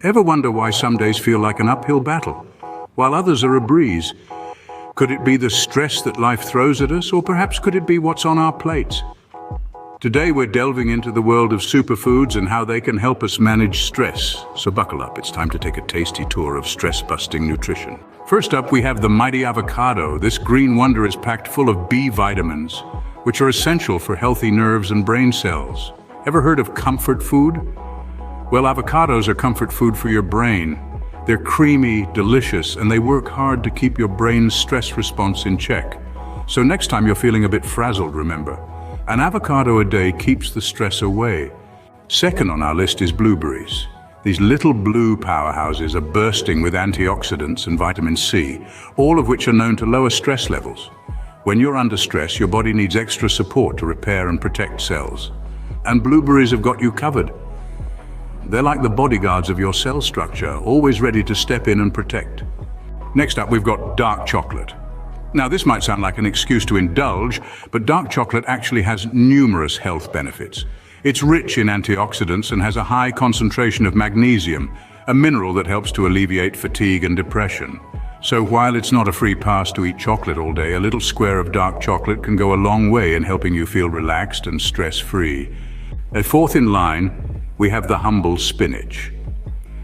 Ever wonder why some days feel like an uphill battle, while others are a breeze? Could it be the stress that life throws at us, or perhaps could it be what's on our plates? Today we're delving into the world of superfoods and how they can help us manage stress. So buckle up, it's time to take a tasty tour of stress-busting nutrition. First up, we have the Mighty Avocado. This green wonder is packed full of B vitamins, which are essential for healthy nerves and brain cells. Ever heard of comfort food? Well, avocados are comfort food for your brain. They're creamy, delicious, and they work hard to keep your brain's stress response in check. So next time you're feeling a bit frazzled, remember, an avocado a day keeps the stress away. Second on our list is blueberries. These little blue powerhouses are bursting with antioxidants and vitamin C, all of which are known to lower stress levels. When you're under stress, your body needs extra support to repair and protect cells. And blueberries have got you covered. They're like the bodyguards of your cell structure, always ready to step in and protect. Next up, we've got dark chocolate. Now, this might sound like an excuse to indulge, but dark chocolate actually has numerous health benefits. It's rich in antioxidants and has a high concentration of magnesium, a mineral that helps to alleviate fatigue and depression. So while it's not a free pass to eat chocolate all day, a little square of dark chocolate can go a long way in helping you feel relaxed and stress-free. At fourth in line, we have the humble spinach.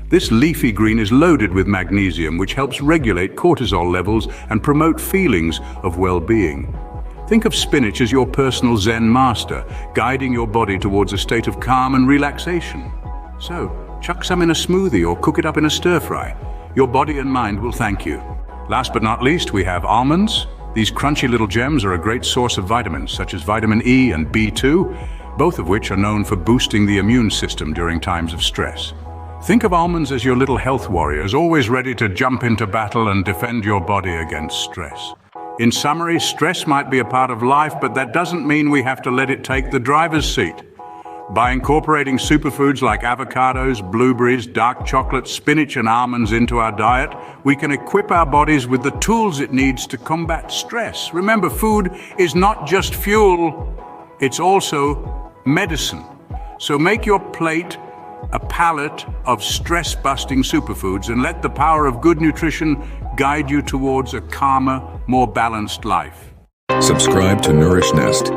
This leafy green is loaded with magnesium, which helps regulate cortisol levels and promote feelings of well-being. Think of spinach as your personal Zen master, guiding your body towards a state of calm and relaxation. So, chuck some in a smoothie or cook it up in a stir-fry. Your body and mind will thank you. Last but not least, we have almonds. These crunchy little gems are a great source of vitamins, such as vitamin E and B2, both of which are known for boosting the immune system during times of stress. Think of almonds as your little health warriors, always ready to jump into battle and defend your body against stress. In summary, stress might be a part of life, but that doesn't mean we have to let it take the driver's seat. By incorporating superfoods like avocados, blueberries, dark chocolate, spinach, and almonds into our diet, we can equip our bodies with the tools it needs to combat stress. Remember, food is not just fuel, it's also medicine. So make your plate a palette of stress-busting superfoods and let the power of good nutrition guide you towards a calmer, more balanced life. Subscribe to Nourish Nest